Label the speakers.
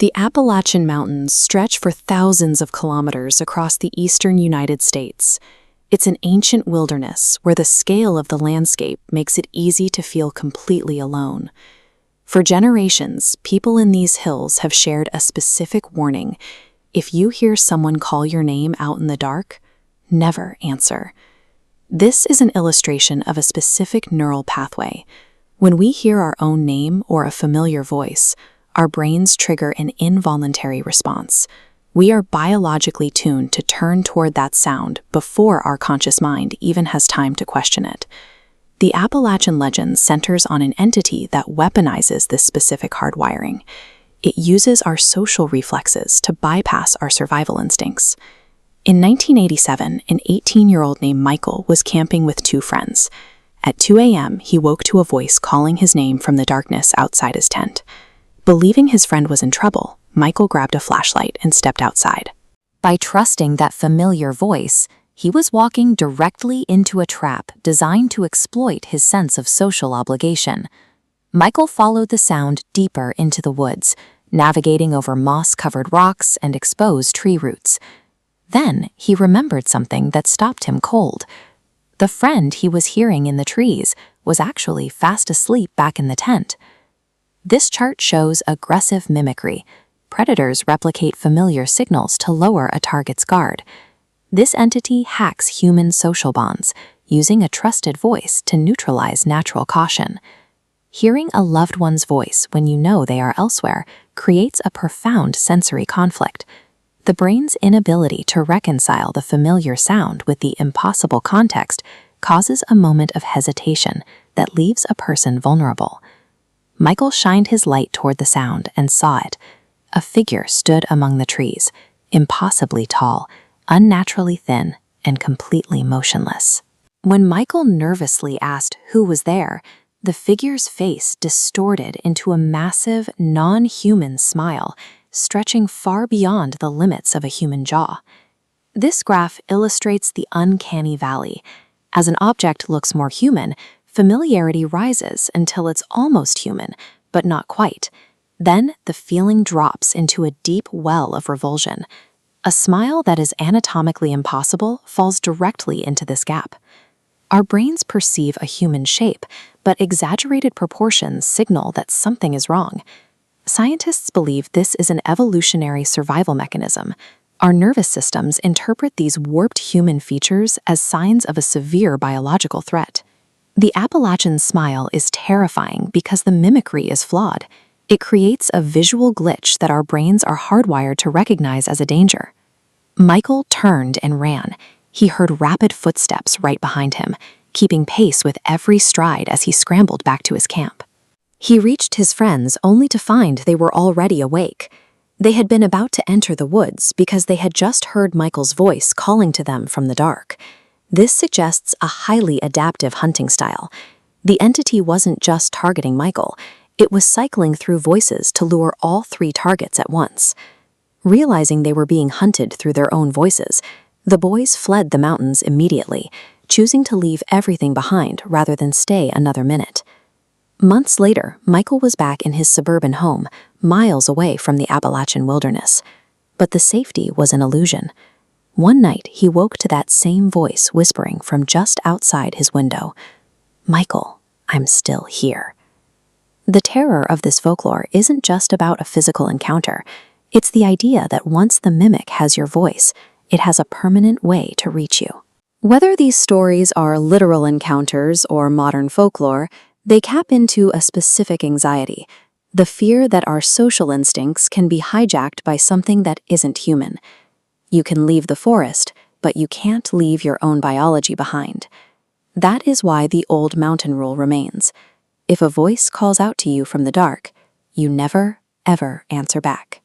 Speaker 1: The Appalachian Mountains stretch for thousands of kilometers across the eastern United States. It's an ancient wilderness where the scale of the landscape makes it easy to feel completely alone. For generations, people in these hills have shared a specific warning. If you hear someone call your name out in the dark, never answer. This is an illustration of a specific neural pathway. When we hear our own name or a familiar voice, our brains trigger an involuntary response. We are biologically tuned to turn toward that sound before our conscious mind even has time to question it. The Appalachian legend centers on an entity that weaponizes this specific hardwiring. It uses our social reflexes to bypass our survival instincts. In 1987, an 18-year-old named Michael was camping with two friends. At 2 a.m., he woke to a voice calling his name from the darkness outside his tent. Believing his friend was in trouble, Michael grabbed a flashlight and stepped outside.
Speaker 2: By trusting that familiar voice, he was walking directly into a trap designed to exploit his sense of social obligation. Michael followed the sound deeper into the woods, navigating over moss-covered rocks and exposed tree roots. Then he remembered something that stopped him cold. The friend he was hearing in the trees was actually fast asleep back in the tent. This chart shows aggressive mimicry. Predators replicate familiar signals to lower a target's guard. This entity hacks human social bonds, using a trusted voice to neutralize natural caution. Hearing a loved one's voice when you know they are elsewhere creates a profound sensory conflict. The brain's inability to reconcile the familiar sound with the impossible context causes a moment of hesitation that leaves a person vulnerable. Michael shined his light toward the sound and saw it. A figure stood among the trees, impossibly tall, unnaturally thin, and completely motionless. When Michael nervously asked who was there, the figure's face distorted into a massive, non-human smile, stretching far beyond the limits of a human jaw. This graph illustrates the uncanny valley. As an object looks more human, familiarity rises until it's almost human, but not quite. Then the feeling drops into a deep well of revulsion. A smile that is anatomically impossible falls directly into this gap. Our brains perceive a human shape, but exaggerated proportions signal that something is wrong. Scientists believe this is an evolutionary survival mechanism. Our nervous systems interpret these warped human features as signs of a severe biological threat. The Appalachian smile is terrifying because the mimicry is flawed. It creates a visual glitch that our brains are hardwired to recognize as a danger. Michael turned and ran. He heard rapid footsteps right behind him, keeping pace with every stride as he scrambled back to his camp. He reached his friends only to find they were already awake. They had been about to enter the woods because they had just heard Michael's voice calling to them from the dark. This suggests a highly adaptive hunting style. The entity wasn't just targeting Michael, it was cycling through voices to lure all three targets at once. Realizing they were being hunted through their own voices, the boys fled the mountains immediately, choosing to leave everything behind rather than stay another minute. Months later, Michael was back in his suburban home, miles away from the Appalachian wilderness. But the safety was an illusion. One night, he woke to that same voice whispering from just outside his window, "Michael, I'm still here." The terror of this folklore isn't just about a physical encounter. It's the idea that once the mimic has your voice, it has a permanent way to reach you. Whether these stories are literal encounters or modern folklore, they cap into a specific anxiety, the fear that our social instincts can be hijacked by something that isn't human. You can leave the forest, but you can't leave your own biology behind. That is why the old mountain rule remains. If a voice calls out to you from the dark, you never, ever answer back.